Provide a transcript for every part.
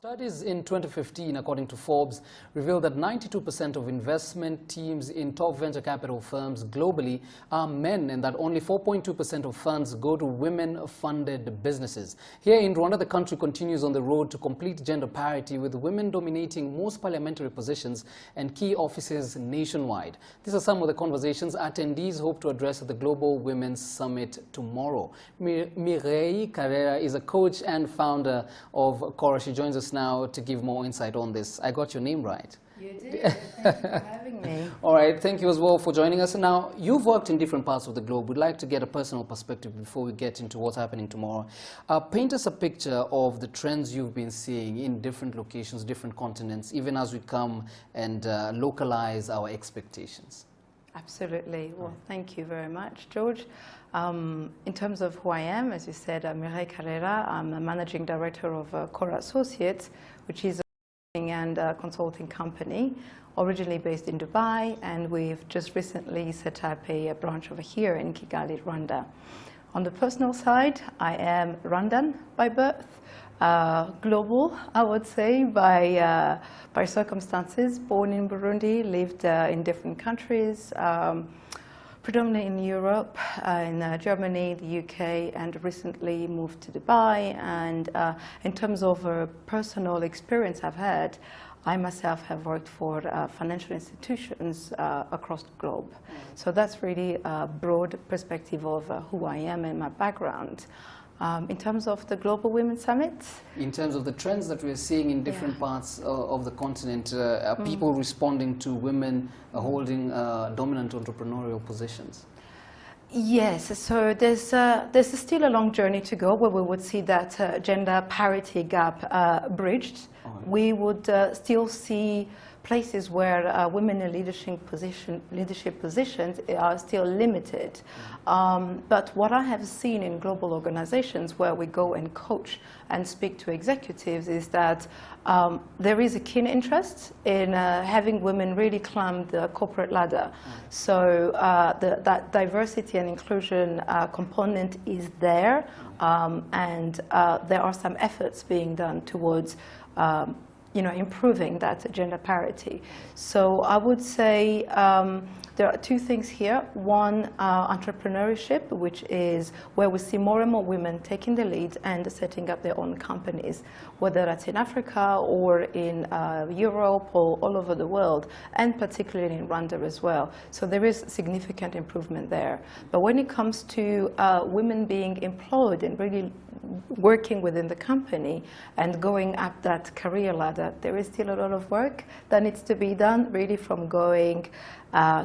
Studies in 2015, according to Forbes, revealed that 92% of investment teams in top venture capital firms globally are men, and that only 4.2% of funds go to women-funded businesses. Here in Rwanda, the country continues on the road to complete gender parity, with women dominating most parliamentary positions and key offices nationwide. These are some of the conversations attendees hope to address at the Global Women's Summit tomorrow. Mireille Karera is a coach and founder of Kora. She joins us now to give more insight on this. I got your name right. You did. Thank you for having me. All right. Thank you as well for joining us. Now, you've worked in different parts of the globe. We'd like to get a personal perspective before we get into what's happening tomorrow. Paint us a picture of the trends you've been seeing in different locations, different continents, even as we come and localize our expectations. Absolutely. Well, thank you very much, George. In terms of who I am, as you said, I'm Mireille Karera. I'm a managing director of Kora Associates, which is a marketing and consulting company, originally based in Dubai, and we've just recently set up a branch over here in Kigali, Rwanda. On the personal side, I am Rwandan by birth, global, I would say, by circumstances. Born in Burundi, lived in different countries, predominantly in Europe, in Germany, the UK, and recently moved to Dubai. And in terms of personal experience I've had, I myself have worked for financial institutions across the globe. So that's really a broad perspective of who I am and my background. In terms of the Global Women's Summit? In terms of the trends that we're seeing in different parts of the continent, are people responding to women holding dominant entrepreneurial positions? Yes, so there's still a long journey to go where we would see that gender parity gap bridged. Right. We would still see places where women in leadership positions are still limited. But what I have seen in global organizations where we go and coach and speak to executives is that there is a keen interest in having women really climb the corporate ladder. So that diversity and inclusion component is there, and there are some efforts being done towards improving that gender parity. So I would say there are two things here. One, entrepreneurship, which is where we see more and more women taking the lead and setting up their own companies, whether that's in Africa or in Europe or all over the world, and particularly in Rwanda as well. So there is significant improvement there. But when it comes to women being employed and really working within the company and going up that career ladder, there is still a lot of work that needs to be done, really, from going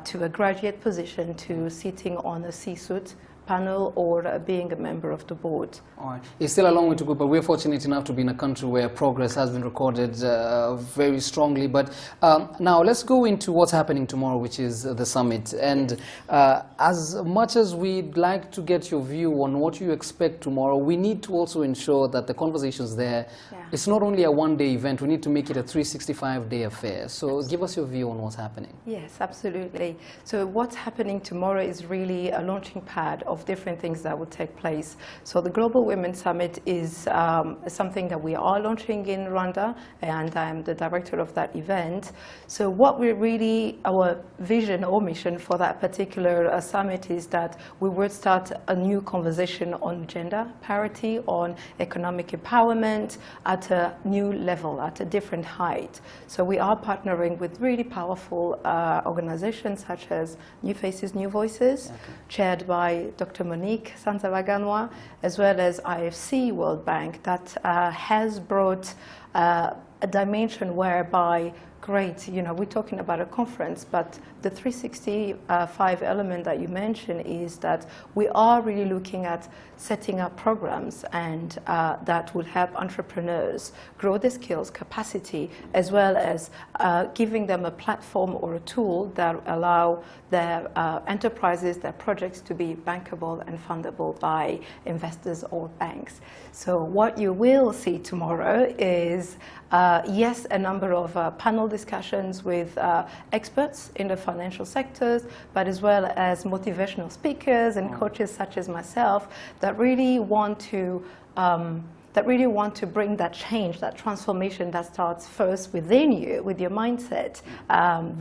to a graduate position to sitting on a C-suite panel or being a member of the board. All right. It's still a long way to go, but we're fortunate enough to be in a country where progress has been recorded very strongly. But now let's go into what's happening tomorrow, which is the summit. And as much as we'd like to get your view on what you expect tomorrow, we need to also ensure that the conversations there, it's not only a one-day event, we need to make it a 365-day affair. So give us your view on what's happening. Yes, absolutely. So what's happening tomorrow is really a launching pad of different things that will take place. So the Global Women's Summit is something that we are launching in Rwanda, and I'm the director of that event. So what we're really, our vision or mission for that particular summit is that we would start a new conversation on gender parity, on economic empowerment at a new level, at a different height. So we are partnering with really powerful organizations such as New Faces, New Voices, chaired by Dr. Monique Sanzabaganwa, as well as IFC World Bank, that has brought a dimension whereby, great, we're talking about a conference, but the 365 element that you mentioned is that we are really looking at setting up programs and that will help entrepreneurs grow their skills, capacity, as well as giving them a platform or a tool that allow their enterprises, their projects to be bankable and fundable by investors or banks. So what you will see tomorrow is, yes, a number of panel discussions with experts in the financial sectors, but as well as motivational speakers and coaches such as myself that really want to that really want to bring that change, that transformation that starts first within you, with your mindset,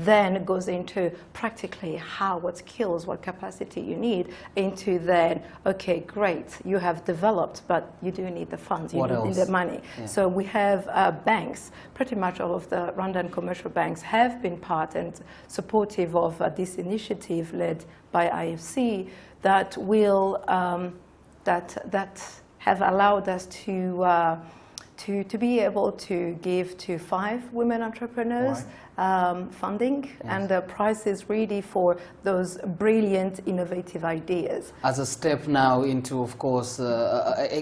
then goes into practically how, what skills, what capacity you need, into then, okay, great, you have developed, but you do need the funds, you need the money. Yeah. So we have banks, pretty much all of the Rwandan commercial banks have been part and supportive of this initiative led by IFC that will, that have allowed us to be able to give to 5 women entrepreneurs funding, yes. And the prize is really for those brilliant, innovative ideas. As a step now into, of course,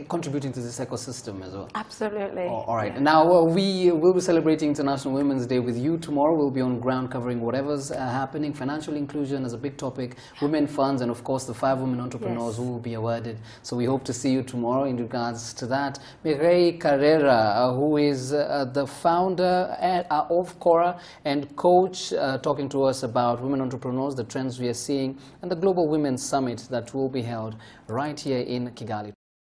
contributing to this ecosystem as well. Absolutely. All right. Yeah. Now, we will be celebrating International Women's Day with you tomorrow. We'll be on ground covering whatever's happening. Financial inclusion is a big topic, women funds, and of course the 5 women entrepreneurs, yes. who will be awarded. So we hope to see you tomorrow in regards to that. Mireille Karera, who is the founder of Kora and coach, talking to us about women entrepreneurs, the trends we are seeing, and the Global Women's Summit that will be held right here in Kigali.